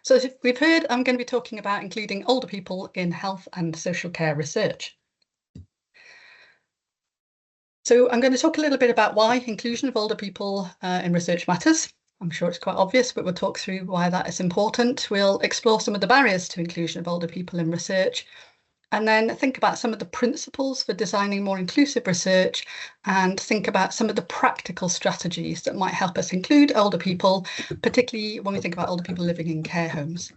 So as we've heard, I'm going to be talking about including older people in health and social care research. So I'm going to talk a little bit about why inclusion of older people in research matters. I'm sure it's quite obvious, but we'll talk through why that is important. We'll explore some of the barriers to inclusion of older people in research, and then think about some of the principles for designing more inclusive research, and think about some of the practical strategies that might help us include older people, particularly when we think about older people living in care homes.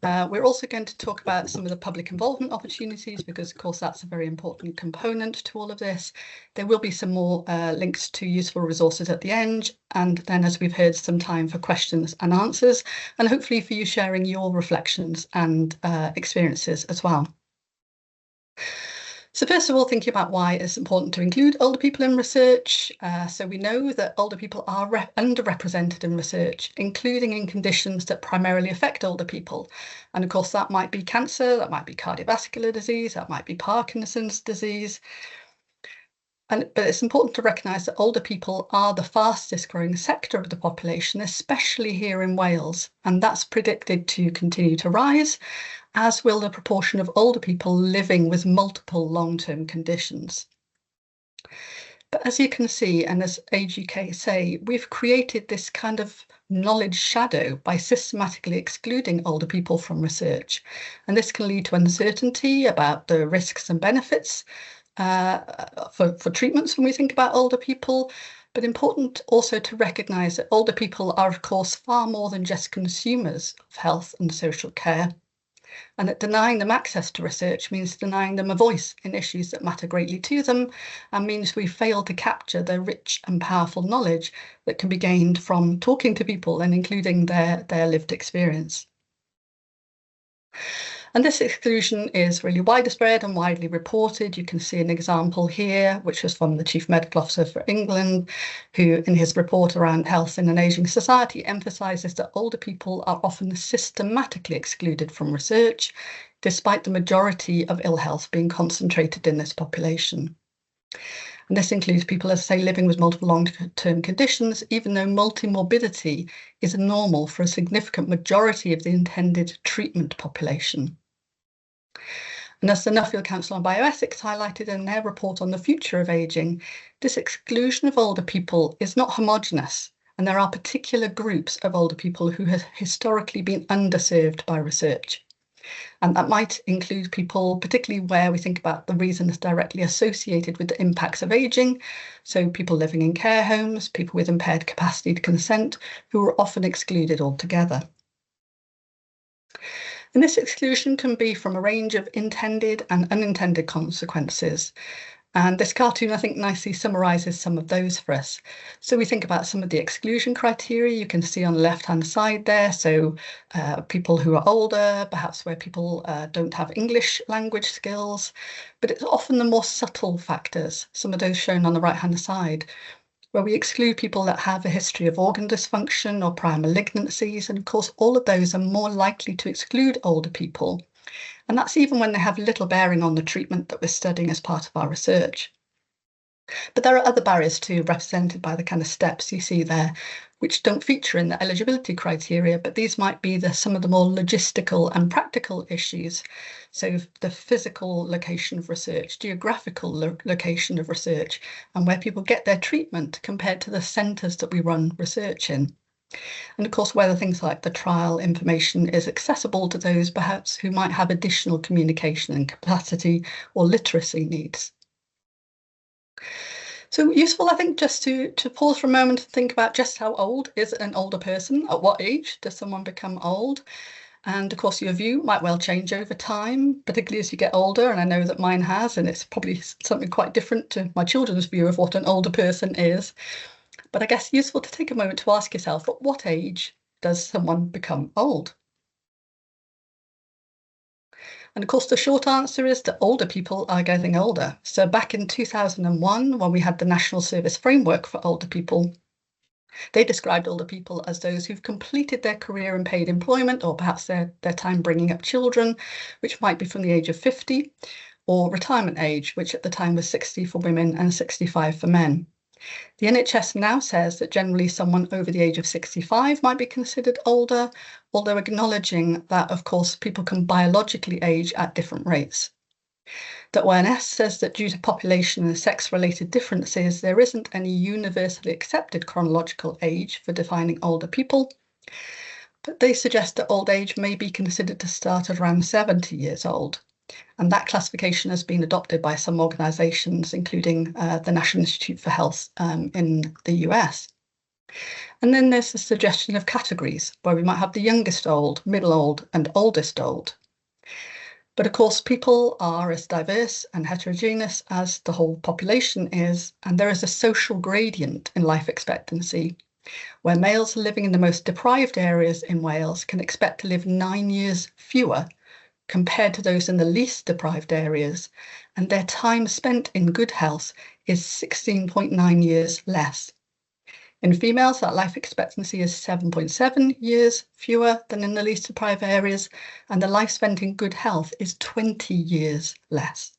We're also going to talk about some of the public involvement opportunities, because of course that's a very important component to all of this. There will be some more links to useful resources at the end, and then, as we've heard, some time for questions and answers, and hopefully for you sharing your reflections and experiences as well. So first of all, thinking about why it's important to include older people in research. So we know that older people are underrepresented in research, including in conditions that primarily affect older people. And of course, that might be cancer, that might be cardiovascular disease, that might be Parkinson's disease. But it's important to recognise that older people are the fastest growing sector of the population, especially here in Wales, and that's predicted to continue to rise, as will the proportion of older people living with multiple long-term conditions. But as you can see, and as Age UK say, we've created this kind of knowledge shadow by systematically excluding older people from research. And this can lead to uncertainty about the risks and benefits for treatments when we think about older people, but important also to recognise that older people are, of course, far more than just consumers of health and social care, and that denying them access to research means denying them a voice in issues that matter greatly to them, and means we fail to capture the rich and powerful knowledge that can be gained from talking to people and including their lived experience. And this exclusion is really widespread and widely reported. You can see an example here, which was from the Chief Medical Officer for England, who in his report around health in an ageing society emphasises that older people are often systematically excluded from research, despite the majority of ill health being concentrated in this population. And this includes people, as I say, living with multiple long-term conditions, even though multimorbidity is normal for a significant majority of the intended treatment population. And as the Nuffield Council on Bioethics highlighted in their report on the future of ageing, this exclusion of older people is not homogenous, and there are particular groups of older people who have historically been underserved by research. And that might include people, particularly where we think about the reasons directly associated with the impacts of ageing. So people living in care homes, people with impaired capacity to consent, who are often excluded altogether. And this exclusion can be from a range of intended and unintended consequences. And this cartoon, I think, nicely summarises some of those for us. So we think about some of the exclusion criteria you can see on the left-hand side there. So people who are older, perhaps where people don't have English language skills, but it's often the more subtle factors, some of those shown on the right-hand side, where we exclude people that have a history of organ dysfunction or prior malignancies. And of course, all of those are more likely to exclude older people. And that's even when they have little bearing on the treatment that we're studying as part of our research. But there are other barriers too, represented by the kind of steps you see there, which don't feature in the eligibility criteria, but these might be some of the more logistical and practical issues. So the physical location of research, geographical location of research, and where people get their treatment compared to the centres that we run research in. And of course, whether things like the trial information is accessible to those perhaps who might have additional communication and capacity or literacy needs. So useful, I think, just to pause for a moment and think about just how old is an older person? At what age does someone become old? And of course, your view might well change over time, particularly as you get older. And I know that mine has, and it's probably something quite different to my children's view of what an older person is. But I guess useful to take a moment to ask yourself, at what age does someone become old? And of course, the short answer is that older people are getting older. So back in 2001, when we had the National Service Framework for Older People, they described older people as those who've completed their career in paid employment, or perhaps their time bringing up children, which might be from the age of 50, or retirement age, which at the time was 60 for women and 65 for men. The NHS now says that generally someone over the age of 65 might be considered older, although acknowledging that, of course, people can biologically age at different rates. The ONS says that due to population and sex-related differences, there isn't any universally accepted chronological age for defining older people, but they suggest that old age may be considered to start at around 70 years old. And that classification has been adopted by some organisations, including the National Institute for Health in the US. And then there's the suggestion of categories, where we might have the youngest old, middle old, and oldest old. But of course, people are as diverse and heterogeneous as the whole population is, and there is a social gradient in life expectancy, where males living in the most deprived areas in Wales can expect to live 9 years fewer compared to those in the least deprived areas, and their time spent in good health is 16.9 years less. In females, that life expectancy is 7.7 years fewer than in the least deprived areas, and the life spent in good health is 20 years less.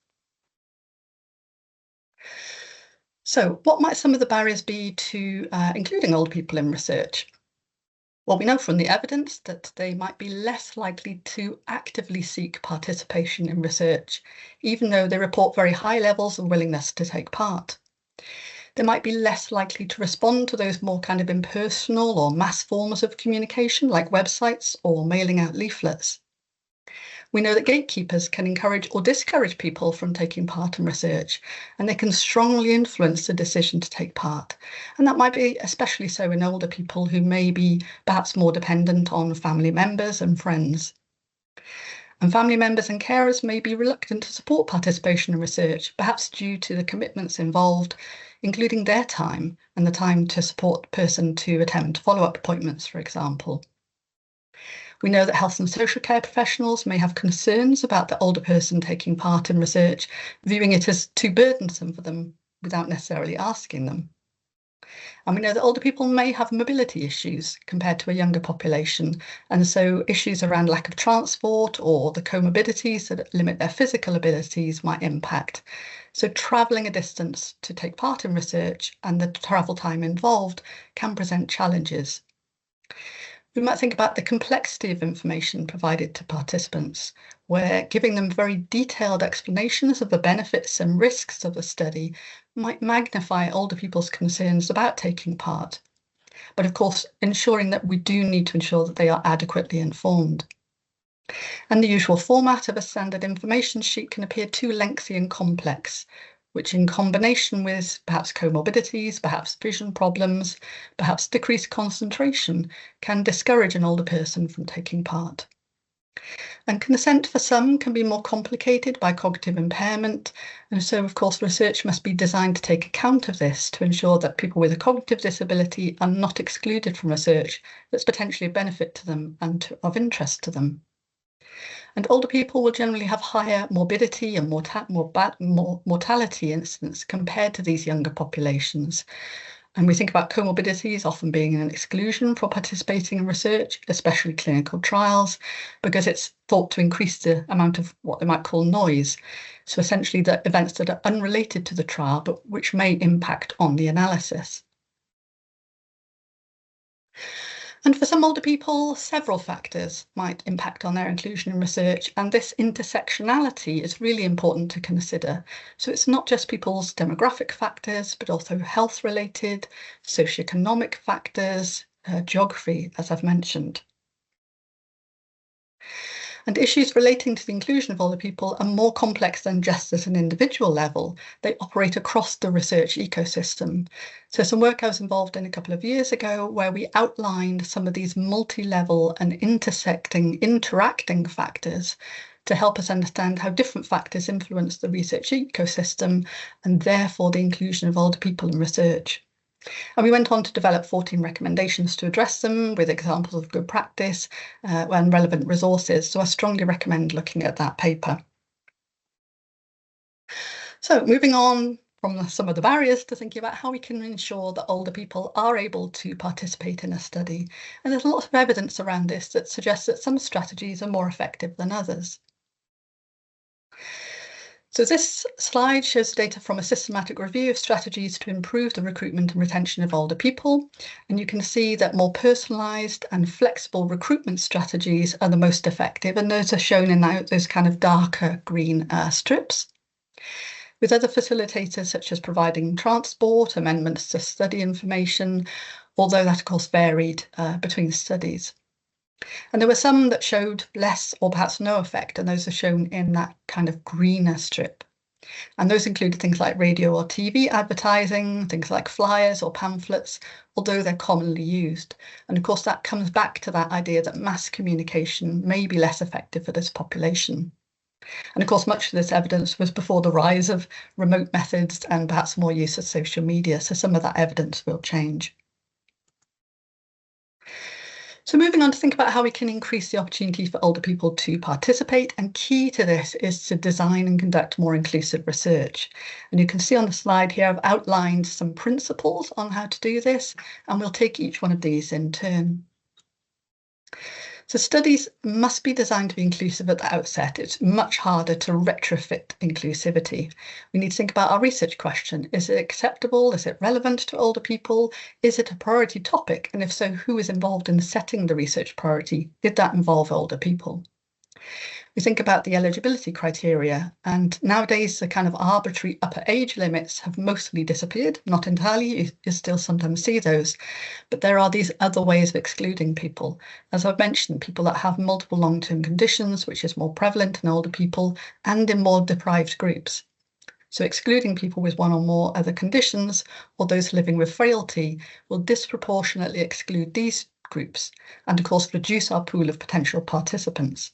So what might some of the barriers be to including older people in research? Well, we know from the evidence that they might be less likely to actively seek participation in research, even though they report very high levels of willingness to take part. They might be less likely to respond to those more kind of impersonal or mass forms of communication, like websites or mailing out leaflets. We know that gatekeepers can encourage or discourage people from taking part in research, and they can strongly influence the decision to take part. And that might be especially so in older people who may be perhaps more dependent on family members and friends. And family members and carers may be reluctant to support participation in research, perhaps due to the commitments involved, including their time and the time to support the person to attend follow-up appointments, for example. We know that health and social care professionals may have concerns about the older person taking part in research, viewing it as too burdensome for them without necessarily asking them. And we know that older people may have mobility issues compared to a younger population, and so issues around lack of transport or the comorbidities that limit their physical abilities might impact. So travelling a distance to take part in research and the travel time involved can present challenges. We might think about the complexity of information provided to participants, where giving them very detailed explanations of the benefits and risks of a study might magnify older people's concerns about taking part. But of course, ensuring that we do need to ensure that they are adequately informed. And the usual format of a standard information sheet can appear too lengthy and complex, which in combination with perhaps comorbidities, perhaps vision problems, perhaps decreased concentration, can discourage an older person from taking part. And consent for some can be more complicated by cognitive impairment, and so of course research must be designed to take account of this to ensure that people with a cognitive disability are not excluded from research that's potentially a benefit to them and of interest to them. And older people will generally have higher morbidity and mortality incidence compared to these younger populations. And we think about comorbidities often being an exclusion for participating in research, especially clinical trials, because it's thought to increase the amount of what they might call noise. So essentially the events that are unrelated to the trial, but which may impact on the analysis. And for some older people, several factors might impact on their inclusion in research, and this intersectionality is really important to consider. So it's not just people's demographic factors, but also health-related, socioeconomic factors, geography, as I've mentioned. And issues relating to the inclusion of older people are more complex than just at an individual level. They operate across the research ecosystem. So some work I was involved in a couple of years ago where we outlined some of these multi-level and interacting factors to help us understand how different factors influence the research ecosystem and therefore the inclusion of older people in research. And we went on to develop 14 recommendations to address them with examples of good practice and relevant resources. So I strongly recommend looking at that paper. So moving on from some of the barriers to thinking about how we can ensure that older people are able to participate in a study. And there's lots of evidence around this that suggests that some strategies are more effective than others. So this slide shows data from a systematic review of strategies to improve the recruitment and retention of older people. And you can see that more personalised and flexible recruitment strategies are the most effective. And those are shown in those kind of darker green strips. With other facilitators, such as providing transport, amendments to study information, although that of course varied between studies. And there were some that showed less or perhaps no effect, and those are shown in that kind of greener strip. And those included things like radio or TV advertising, things like flyers or pamphlets, although they're commonly used. And of course, that comes back to that idea that mass communication may be less effective for this population. And of course, much of this evidence was before the rise of remote methods and perhaps more use of social media. So some of that evidence will change. So moving on to think about how we can increase the opportunity for older people to participate, and key to this is to design and conduct more inclusive research. And you can see on the slide here, I've outlined some principles on how to do this, and we'll take each one of these in turn. So studies must be designed to be inclusive at the outset. It's much harder to retrofit inclusivity. We need to think about our research question. Is it acceptable? Is it relevant to older people? Is it a priority topic? And if so, who is involved in setting the research priority? Did that involve older people? We think about the eligibility criteria, and nowadays the kind of arbitrary upper age limits have mostly disappeared. Not entirely, you still sometimes see those, but there are these other ways of excluding people. As I've mentioned, people that have multiple long-term conditions, which is more prevalent in older people and in more deprived groups. So excluding people with one or more other conditions, or those living with frailty, will disproportionately exclude these groups and of course reduce our pool of potential participants.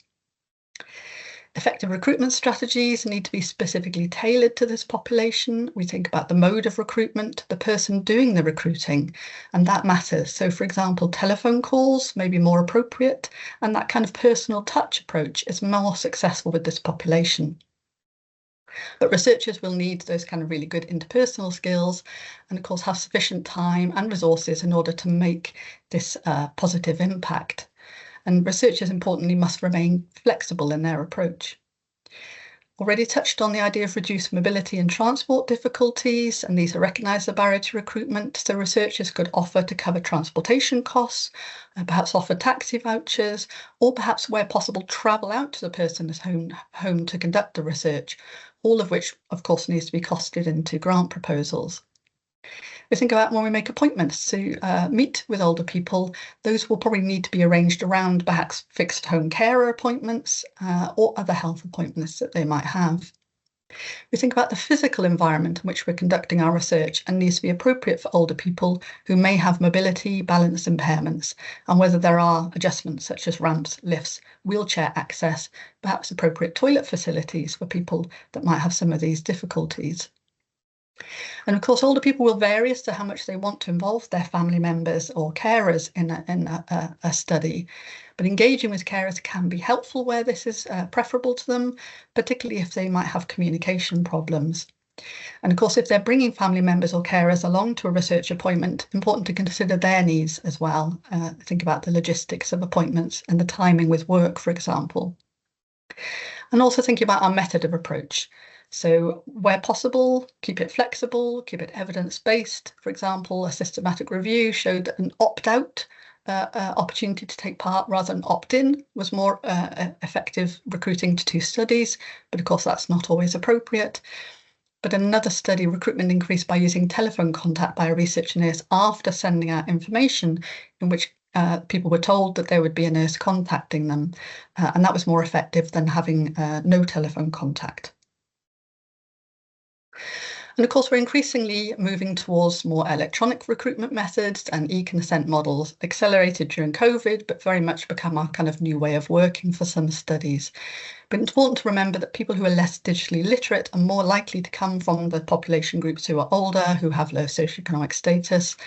Effective recruitment strategies need to be specifically tailored to this population. We think about the mode of recruitment, the person doing the recruiting, and that matters. So, for example, telephone calls may be more appropriate, and that kind of personal touch approach is more successful with this population. But researchers will need those kind of really good interpersonal skills and, of course, have sufficient time and resources in order to make this positive impact. And researchers, importantly, must remain flexible in their approach. Already touched on the idea of reduced mobility and transport difficulties, and these are recognised as a barrier to recruitment. So researchers could offer to cover transportation costs, perhaps offer taxi vouchers, or perhaps where possible travel out to the person's home to conduct the research, all of which, of course, needs to be costed into grant proposals. We think about when we make appointments to meet with older people, those will probably need to be arranged around perhaps fixed home carer appointments or other health appointments that they might have. We think about the physical environment in which we're conducting our research and needs to be appropriate for older people who may have mobility, balance impairments, and whether there are adjustments such as ramps, lifts, wheelchair access, perhaps appropriate toilet facilities for people that might have some of these difficulties. And of course, older people will vary as to how much they want to involve their family members or carers in a study. But engaging with carers can be helpful where this is preferable to them, particularly if they might have communication problems. And of course, if they're bringing family members or carers along to a research appointment, important to consider their needs as well. Think about the logistics of appointments and the timing with work, for example. And also thinking about our method of approach. So where possible, keep it flexible, keep it evidence-based. For example, a systematic review showed that an opt-out opportunity to take part rather than opt-in was more effective recruiting to 2 studies, but of course that's not always appropriate. But another study, recruitment increased by using telephone contact by a research nurse after sending out information in which people were told that there would be a nurse contacting them, and that was more effective than having no telephone contact. And of course, we're increasingly moving towards more electronic recruitment methods and e-consent models, accelerated during COVID, but very much become our kind of new way of working for some studies. But it's important to remember that people who are less digitally literate are more likely to come from the population groups who are older, who have low socioeconomic status,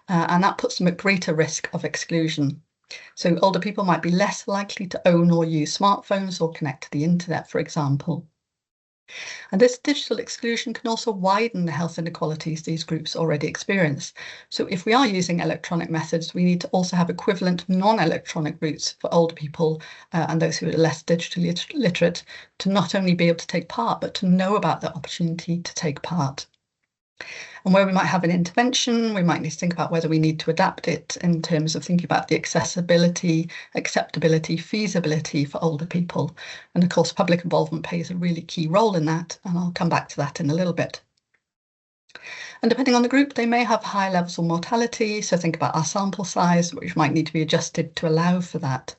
and that puts them at greater risk of exclusion. So older people might be less likely to own or use smartphones or connect to the internet, for example. And this digital exclusion can also widen the health inequalities these groups already experience. So if we are using electronic methods, we need to also have equivalent non-electronic routes for older people and those who are less digitally literate to not only be able to take part, but to know about the opportunity to take part. And where we might have an intervention, we might need to think about whether we need to adapt it in terms of thinking about the accessibility, acceptability, feasibility for older people. And of course, public involvement plays a really key role in that, and I'll come back to that in a little bit. And depending on the group, they may have high levels of mortality. So think about our sample size, which might need to be adjusted to allow for that.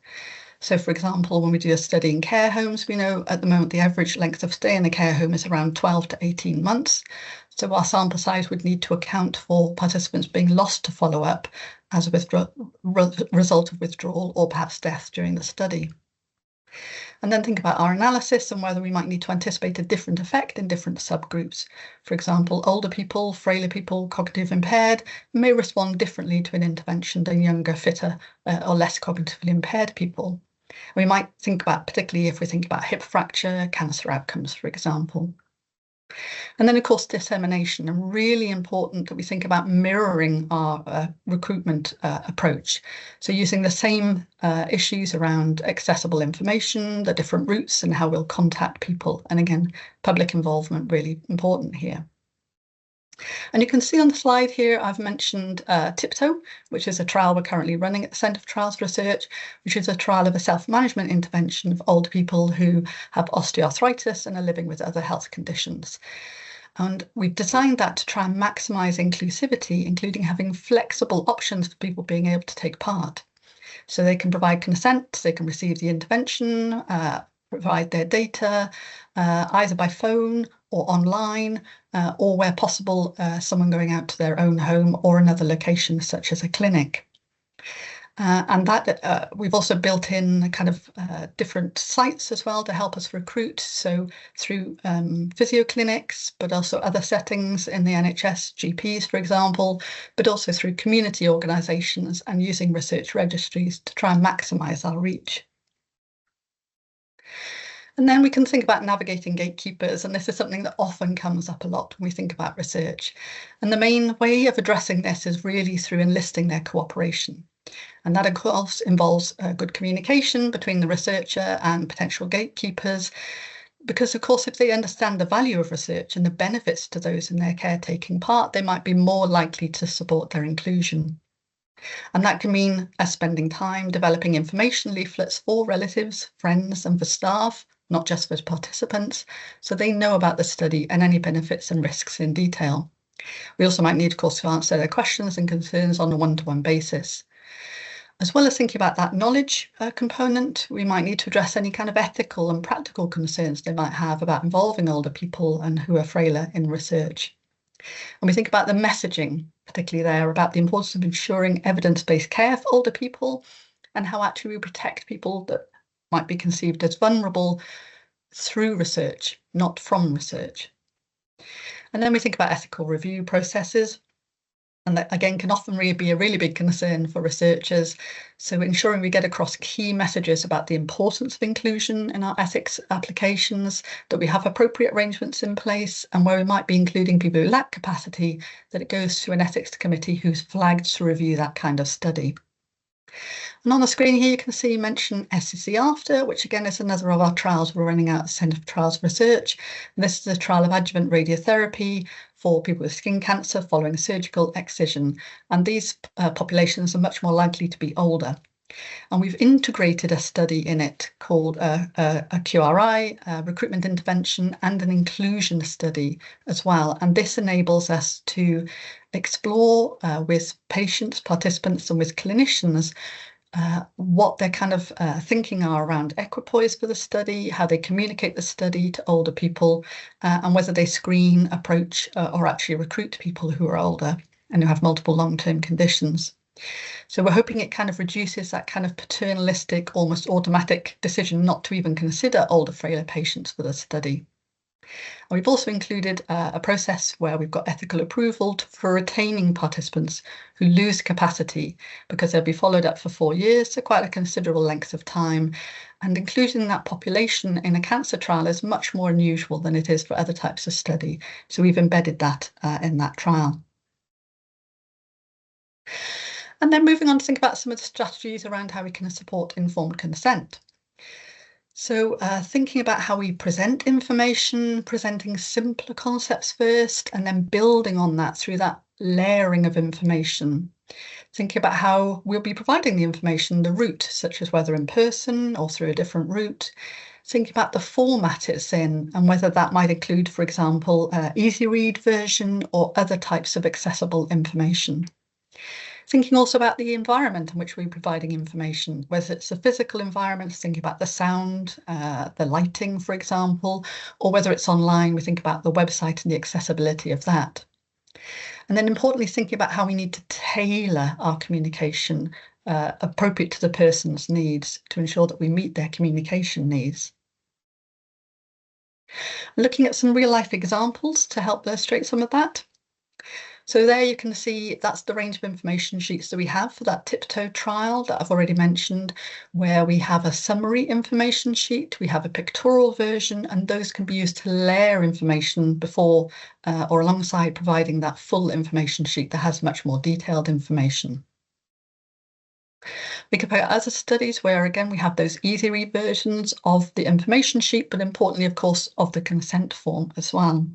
So for example, when we do a study in care homes, we know at the moment the average length of stay in a care home is around 12 to 18 months. So our sample size would need to account for participants being lost to follow-up as a result of withdrawal or perhaps death during the study. And then think about our analysis and whether we might need to anticipate a different effect in different subgroups. For example, older people, frailer people, cognitive impaired may respond differently to an intervention than younger, fitter, or less cognitively impaired people. We might think about, particularly if we think about hip fracture, cancer outcomes, for example. And then, of course, dissemination, and really important that we think about mirroring our recruitment approach. So using the same issues around accessible information, the different routes and how we'll contact people. And again, public involvement really important here. And you can see on the slide here, I've mentioned TIPTO, which is a trial we're currently running at the Centre for Trials Research, which is a trial of a self-management intervention of older people who have osteoarthritis and are living with other health conditions. And we've designed that to try and maximise inclusivity, including having flexible options for people being able to take part. So they can provide consent, they can receive the intervention, provide their data, either by phone or online, or where possible, someone going out to their own home or another location, such as a clinic. And that we've also built in kind of different sites as well to help us recruit. So through physio clinics, but also other settings in the NHS, GPs, for example, but also through community organisations and using research registries to try and maximise our reach. And then we can think about navigating gatekeepers, and this is something that often comes up a lot when we think about research. And the main way of addressing this is really through enlisting their cooperation. And that, of course, involves good communication between the researcher and potential gatekeepers, because, of course, if they understand the value of research and the benefits to those in their care taking part, they might be more likely to support their inclusion. And that can mean us spending time developing information leaflets for relatives, friends, and for staff, not just for participants, so they know about the study and any benefits and risks in detail. We also might need, of course, to answer their questions and concerns on a one-to-one basis. As well as thinking about that knowledge component, we might need to address any kind of ethical and practical concerns they might have about involving older people and who are frailer in research. And we think about the messaging, particularly there, about the importance of ensuring evidence-based care for older people and how actually we protect people that might be conceived as vulnerable through research, not from research. And then we think about ethical review processes. And that, again, can often really be a really big concern for researchers. So ensuring we get across key messages about the importance of inclusion in our ethics applications, that we have appropriate arrangements in place, and where we might be including people who lack capacity, that it goes to an ethics committee who's flagged to review that kind of study. And on the screen here, you can see mention SCC After, which again is another of our trials we're running out at the Centre for Trials Research. And this is a trial of adjuvant radiotherapy for people with skin cancer following surgical excision. And these populations are much more likely to be older. And we've integrated a study in it called a QRI, recruitment intervention, and an inclusion study as well. And this enables us to explore with patients, participants, and with clinicians what their kind of thinking are around equipoise for the study, how they communicate the study to older people, and whether they screen, approach, or actually recruit people who are older and who have multiple long-term conditions. So we're hoping it kind of reduces that kind of paternalistic, almost automatic decision not to even consider older, frailer patients for the study. And we've also included a process where we've got ethical approval for retaining participants who lose capacity because they'll be followed up for 4 years, so quite a considerable length of time. And including that population in a cancer trial is much more unusual than it is for other types of study. So we've embedded that in that trial. And then moving on to think about some of the strategies around how we can support informed consent. So thinking about how we present information, presenting simpler concepts first, and then building on that through that layering of information. Thinking about how we'll be providing the information, the route, such as whether in person or through a different route. Thinking about the format it's in and whether that might include, for example, easy read version or other types of accessible information. Thinking also about the environment in which we're providing information, whether it's a physical environment, thinking about the sound, the lighting, for example, or whether it's online, we think about the website and the accessibility of that. And then importantly, thinking about how we need to tailor our communication appropriate to the person's needs to ensure that we meet their communication needs. Looking at some real life examples to help illustrate some of that. So there you can see that's the range of information sheets that we have for that tiptoe trial that I've already mentioned, where we have a summary information sheet, we have a pictorial version, and those can be used to layer information before or alongside providing that full information sheet that has much more detailed information. We compare other studies where, again, we have those easy read versions of the information sheet, but importantly, of course, of the consent form as well.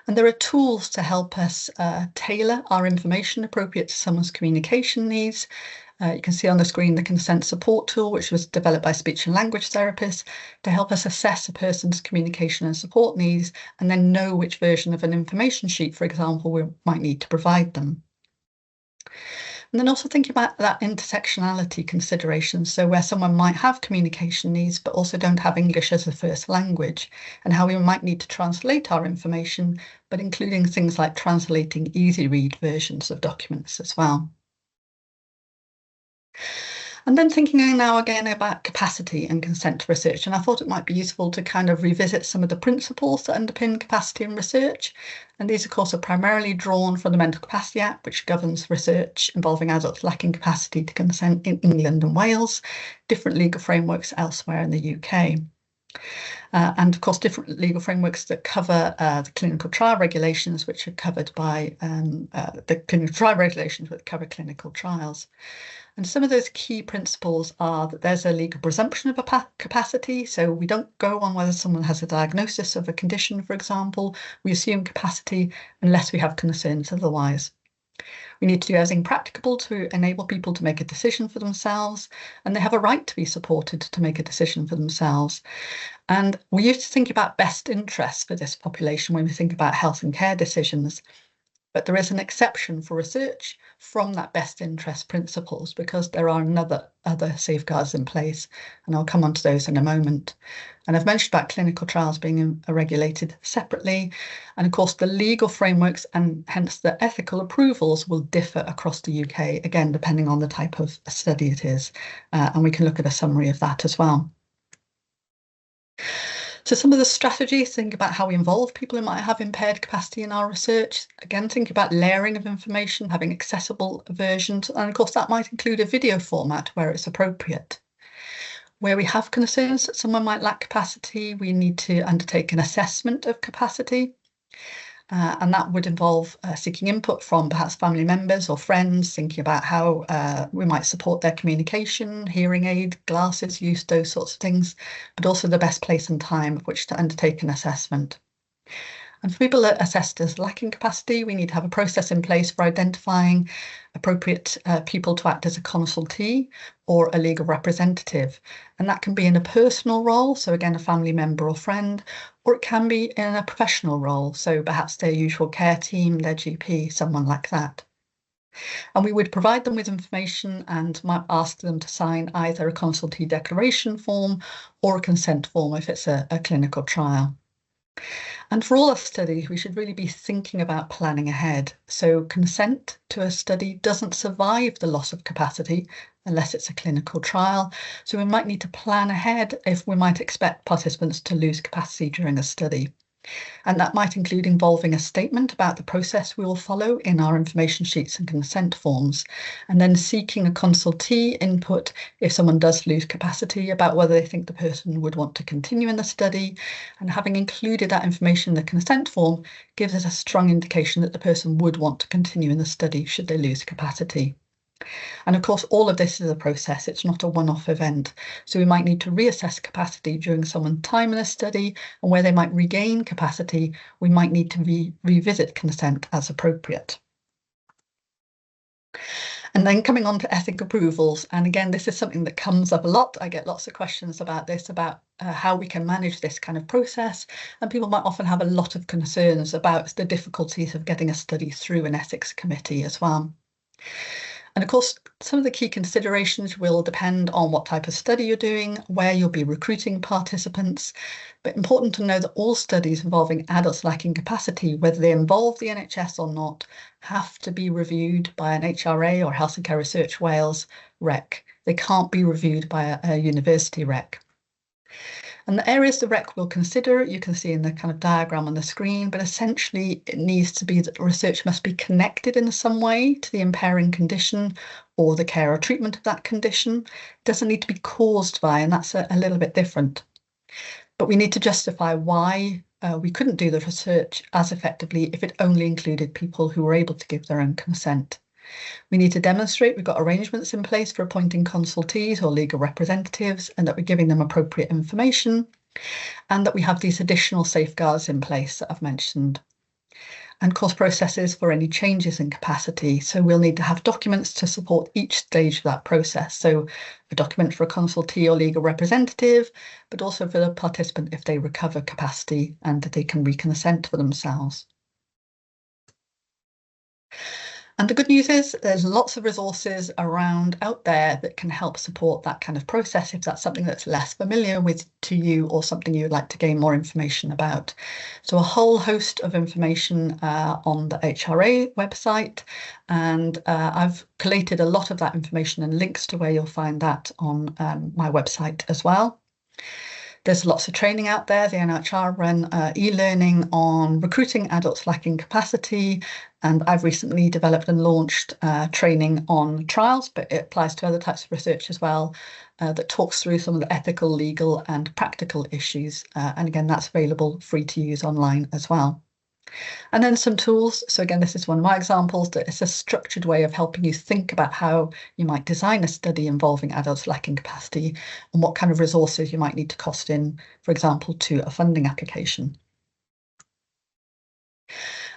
And there are tools to help us tailor our information appropriate to someone's communication needs. You can see on the screen the consent support tool, which was developed by speech and language therapists to help us assess a person's communication and support needs, and then know which version of an information sheet, for example, we might need to provide them. And then also thinking about that intersectionality consideration, so where someone might have communication needs but also don't have English as a first language, and how we might need to translate our information, but including things like translating easy read versions of documents as well. And then thinking now again about capacity and consent research, and I thought it might be useful to kind of revisit some of the principles that underpin capacity in research. And these, of course, are primarily drawn from the Mental Capacity Act, which governs research involving adults lacking capacity to consent in England and Wales, different legal frameworks elsewhere in the UK. And of course, different legal frameworks that cover the clinical trial regulations, which are covered by the clinical trial regulations that cover clinical trials. And some of those key principles are that there's a legal presumption of a capacity. So we don't go on whether someone has a diagnosis of a condition, for example. We assume capacity unless we have concerns otherwise. We need to do everything practicable to enable people to make a decision for themselves, and they have a right to be supported to make a decision for themselves. And we used to think about best interests for this population when we think about health and care decisions. But there is an exception for research from that best interest principles because there are other safeguards in place, and I'll come on to those in a moment. And I've mentioned about clinical trials being regulated separately, and of course the legal frameworks and hence the ethical approvals will differ across the UK, again depending on the type of study it is, and we can look at a summary of that as well. So some of the strategies, think about how we involve people who might have impaired capacity in our research. Again, think about layering of information, having accessible versions, and of course that might include a video format where it's appropriate. Where we have concerns that someone might lack capacity, we need to undertake an assessment of capacity. And that would involve seeking input from perhaps family members or friends, thinking about how we might support their communication, hearing aid, glasses use, those sorts of things, but also the best place and time at which to undertake an assessment. And for people that are assessed as lacking capacity, we need to have a process in place for identifying appropriate people to act as a consultee or a legal representative. And that can be in a personal role, so again, a family member or friend, or it can be in a professional role, so perhaps their usual care team, their GP, someone like that. And we would provide them with information and might ask them to sign either a consultee declaration form or a consent form if it's a clinical trial. And for all our studies, we should really be thinking about planning ahead. So consent to a study doesn't survive the loss of capacity unless it's a clinical trial. So we might need to plan ahead if we might expect participants to lose capacity during a study. And that might include involving a statement about the process we will follow in our information sheets and consent forms, and then seeking a consultee input if someone does lose capacity about whether they think the person would want to continue in the study. And having included that information in the consent form gives us a strong indication that the person would want to continue in the study should they lose capacity. And of course, all of this is a process. It's not a one-off event. So we might need to reassess capacity during someone's time in a study, and where they might regain capacity, we might need to revisit consent as appropriate. And then coming on to ethic approvals. And again, this is something that comes up a lot. I get lots of questions about this, about how we can manage this kind of process. And people might often have a lot of concerns about the difficulties of getting a study through an ethics committee as well. And of course, some of the key considerations will depend on what type of study you're doing, where you'll be recruiting participants, but important to know that all studies involving adults lacking capacity, whether they involve the NHS or not, have to be reviewed by an HRA or Health and Care Research Wales REC. They can't be reviewed by a university REC. And the areas the REC will consider, you can see in the kind of diagram on the screen, but essentially it needs to be that the research must be connected in some way to the impairing condition or the care or treatment of that condition. It doesn't need to be caused by, and that's a little bit different. But we need to justify why we couldn't do the research as effectively if it only included people who were able to give their own consent. We need to demonstrate we've got arrangements in place for appointing consultees or legal representatives, and that we're giving them appropriate information, and that we have these additional safeguards in place that I've mentioned. And course processes for any changes in capacity. So we'll need to have documents to support each stage of that process. So a document for a consultee or legal representative, but also for the participant if they recover capacity and that they can reconsent for themselves. And the good news is there's lots of resources around out there that can help support that kind of process if that's something that's less familiar with to you or something you'd like to gain more information about. So a whole host of information on the HRA website, and I've collated a lot of that information and links to where you'll find that on my website as well. There's lots of training out there. The NHR run e-learning on recruiting adults lacking capacity, and I've recently developed and launched training on trials, but it applies to other types of research as well, that talks through some of the ethical, legal and practical issues. And again, that's available free to use online as well. And then some tools. So again, this is one of my examples, that it's a structured way of helping you think about how you might design a study involving adults lacking capacity and what kind of resources you might need to cost in, for example, to a funding application.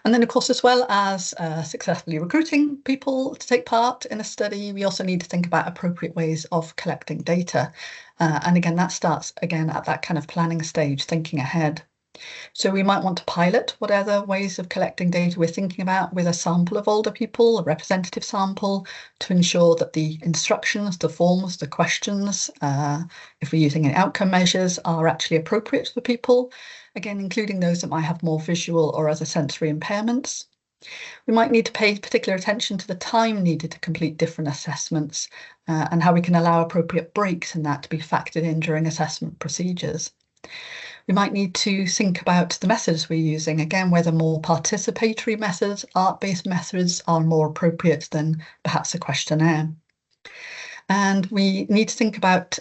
And then, of course, as well as successfully recruiting people to take part in a study, we also need to think about appropriate ways of collecting data. And again, that starts again at that kind of planning stage, thinking ahead. So we might want to pilot what other ways of collecting data we're thinking about with a sample of older people, a representative sample, to ensure that the instructions, the forms, the questions, if we're using any outcome measures, are actually appropriate for people. Again, including those that might have more visual or other sensory impairments. We might need to pay particular attention to the time needed to complete different assessments and how we can allow appropriate breaks in that to be factored in during assessment procedures. We might need to think about the methods we're using, again, whether more participatory methods, art-based methods are more appropriate than perhaps a questionnaire. And we need to think about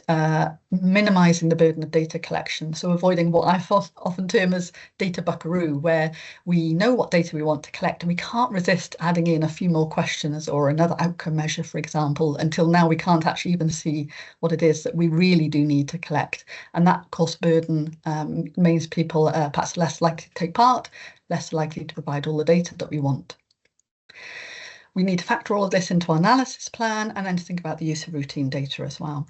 minimising the burden of data collection, so avoiding what I often term as data buckaroo, where we know what data we want to collect and we can't resist adding in a few more questions or another outcome measure, for example, until now we can't actually even see what it is that we really do need to collect. And that cost burden means people are perhaps less likely to take part, less likely to provide all the data that we want. We need to factor all of this into our analysis plan and then to think about the use of routine data as well.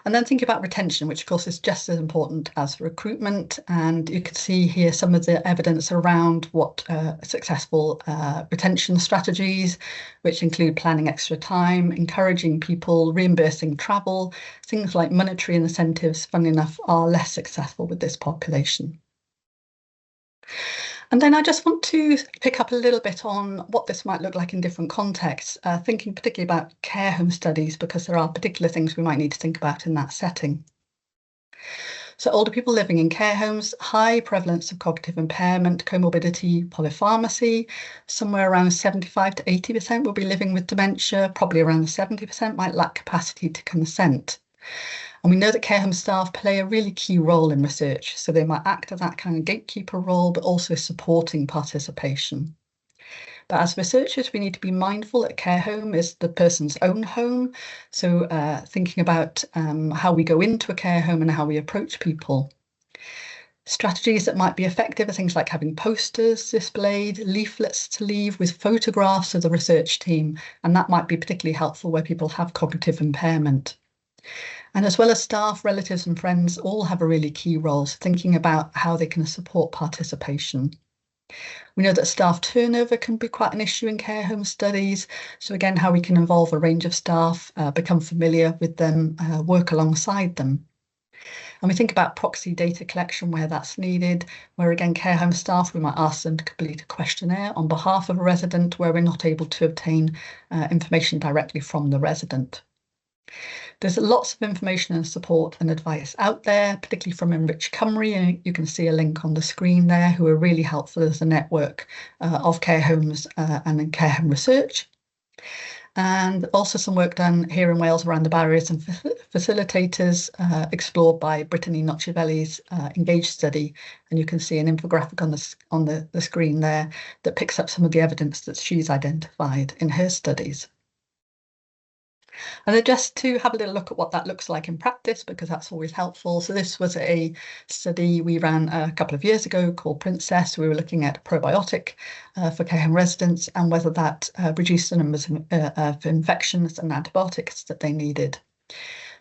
And then think about retention, which of course is just as important as recruitment. And you can see here some of the evidence around what successful retention strategies, which include planning extra time, encouraging people, reimbursing travel, things like monetary incentives, funnily enough, are less successful with this population. And then I just want to pick up a little bit on what this might look like in different contexts, thinking particularly about care home studies, because there are particular things we might need to think about in that setting. So older people living in care homes, high prevalence of cognitive impairment, comorbidity, polypharmacy, somewhere around 75 to 80% will be living with dementia, probably around 70% might lack capacity to consent. And we know that care home staff play a really key role in research, so they might act as that kind of gatekeeper role, but also supporting participation. But as researchers, we need to be mindful that care home is the person's own home. So thinking about how we go into a care home and how we approach people. Strategies that might be effective are things like having posters displayed, leaflets to leave with photographs of the research team, and that might be particularly helpful where people have cognitive impairment. And as well as staff, relatives and friends all have a really key role, so thinking about how they can support participation. We know that staff turnover can be quite an issue in care home studies. So again, how we can involve a range of staff, become familiar with them, work alongside them. And we think about proxy data collection where that's needed, where again, care home staff, we might ask them to complete a questionnaire on behalf of a resident where we're not able to obtain information directly from the resident. There's lots of information and support and advice out there, particularly from Enrich Cymru, and you can see a link on the screen there, who are really helpful as a network of care homes and in care home research. And also some work done here in Wales around the barriers and facilitators explored by Brittany Nocciavelli's Engage study. And you can see an infographic on the screen there that picks up some of the evidence that she's identified in her studies. And then just to have a little look at what that looks like in practice, because that's always helpful. So this was a study we ran a couple of years ago called Princess. We were looking at a probiotic for care home residents and whether that reduced the numbers of infections and antibiotics that they needed.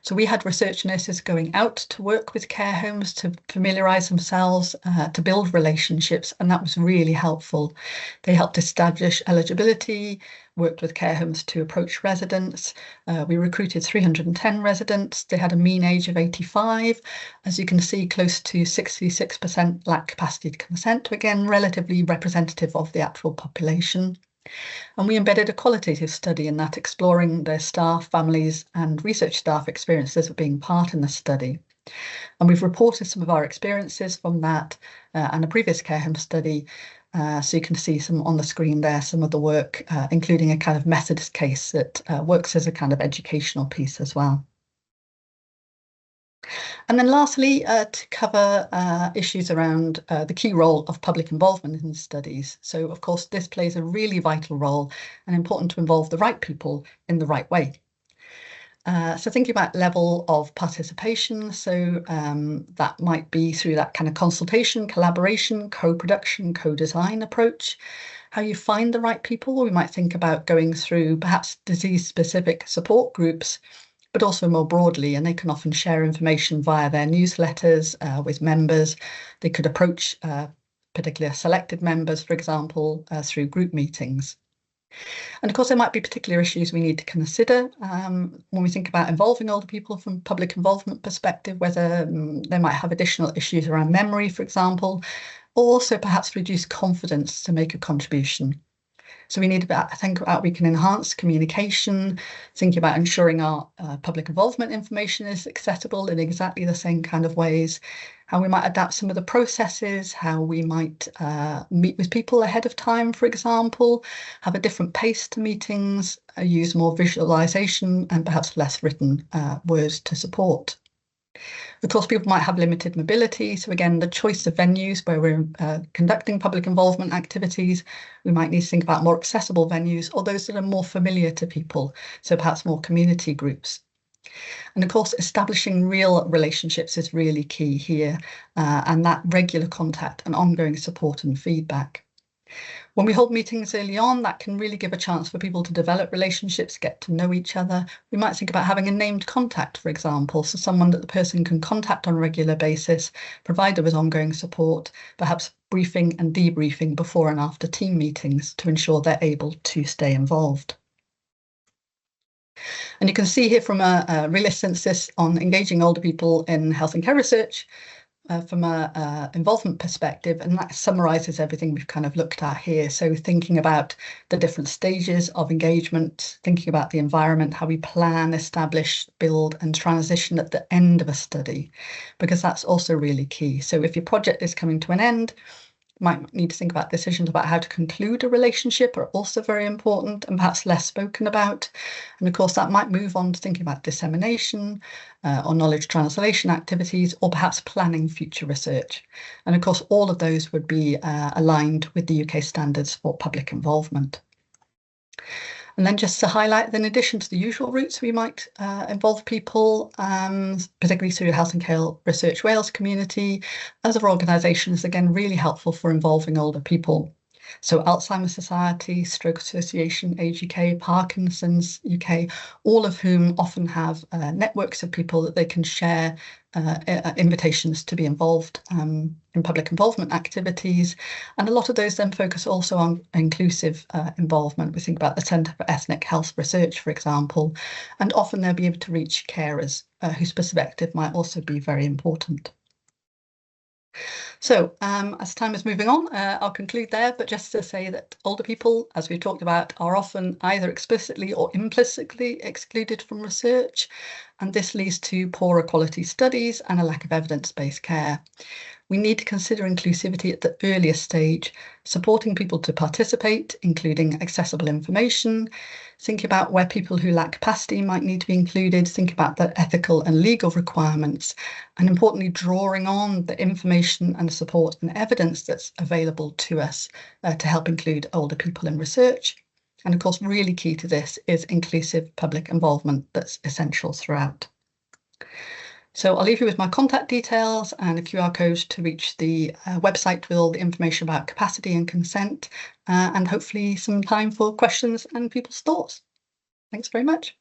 So we had research nurses going out to work with care homes to familiarise themselves, to build relationships, and that was really helpful. They helped establish eligibility, worked with care homes to approach residents. We recruited 310 residents. They had a mean age of 85. As you can see, close to 66% lack capacity to consent, again, relatively representative of the actual population. And we embedded a qualitative study in that, exploring their staff, families and research staff experiences of being part in the study. And we've reported some of our experiences from that and a previous care home study. So you can see some on the screen there, some of the work, including a kind of Methodist case that works as a kind of educational piece as well. And then lastly, to cover issues around the key role of public involvement in studies. So of course, this plays a really vital role and important to involve the right people in the right way. So thinking about level of participation, so that might be through that kind of consultation, collaboration, co-production, co-design approach. How you find the right people, we might think about going through perhaps disease-specific support groups, but also more broadly, and they can often share information via their newsletters with members. They could approach particular selected members, for example, through group meetings. And of course, there might be particular issues we need to consider when we think about involving older people from public involvement perspective, whether they might have additional issues around memory, for example, or also perhaps reduced confidence to make a contribution. So we need to think about how we can enhance communication, thinking about ensuring our public involvement information is accessible in exactly the same kind of ways, how we might adapt some of the processes, how we might meet with people ahead of time, for example, have a different pace to meetings, use more visualization and perhaps less written words to support. Of course, people might have limited mobility. So again, the choice of venues where we're conducting public involvement activities, we might need to think about more accessible venues or those that are more familiar to people. So perhaps more community groups. And of course, establishing real relationships is really key here, and that regular contact and ongoing support and feedback. When we hold meetings early on, that can really give a chance for people to develop relationships, get to know each other. We might think about having a named contact, for example, so someone that the person can contact on a regular basis, provide them with ongoing support, perhaps briefing and debriefing before and after team meetings to ensure they're able to stay involved. And you can see here from a real census on engaging older people in health and care research, from a involvement perspective, and that summarises everything we've kind of looked at here. So thinking about the different stages of engagement, thinking about the environment, how we plan, establish, build and transition at the end of a study, because that's also really key. So if your project is coming to an end, might need to think about decisions about how to conclude a relationship are also very important and perhaps less spoken about. And of course, that might move on to thinking about dissemination or knowledge translation activities, or perhaps planning future research. And of course, all of those would be aligned with the UK standards for public involvement. And then just to highlight that in addition to the usual routes we might involve people, particularly through Health and Care Research Wales community, other organisations, again, really helpful for involving older people. So Alzheimer's Society, Stroke Association, Age UK, Parkinson's UK, all of whom often have networks of people that they can share invitations to be involved in public involvement activities. And a lot of those then focus also on inclusive involvement. We think about the Centre for Ethnic Health Research, for example, and often they'll be able to reach carers whose perspective might also be very important. So as time is moving on, I'll conclude there, but just to say that older people, as we've talked about, are often either explicitly or implicitly excluded from research, and this leads to poorer quality studies and a lack of evidence-based care. We need to consider inclusivity at the earliest stage, supporting people to participate, including accessible information, think about where people who lack capacity might need to be included, think about the ethical and legal requirements, and importantly, drawing on the information and support and evidence that's available to us to help include older people in research. And of course, really key to this is inclusive public involvement that's essential throughout. So I'll leave you with my contact details and a QR code to reach the website with all the information about capacity and consent, and hopefully some time for questions and people's thoughts. Thanks very much.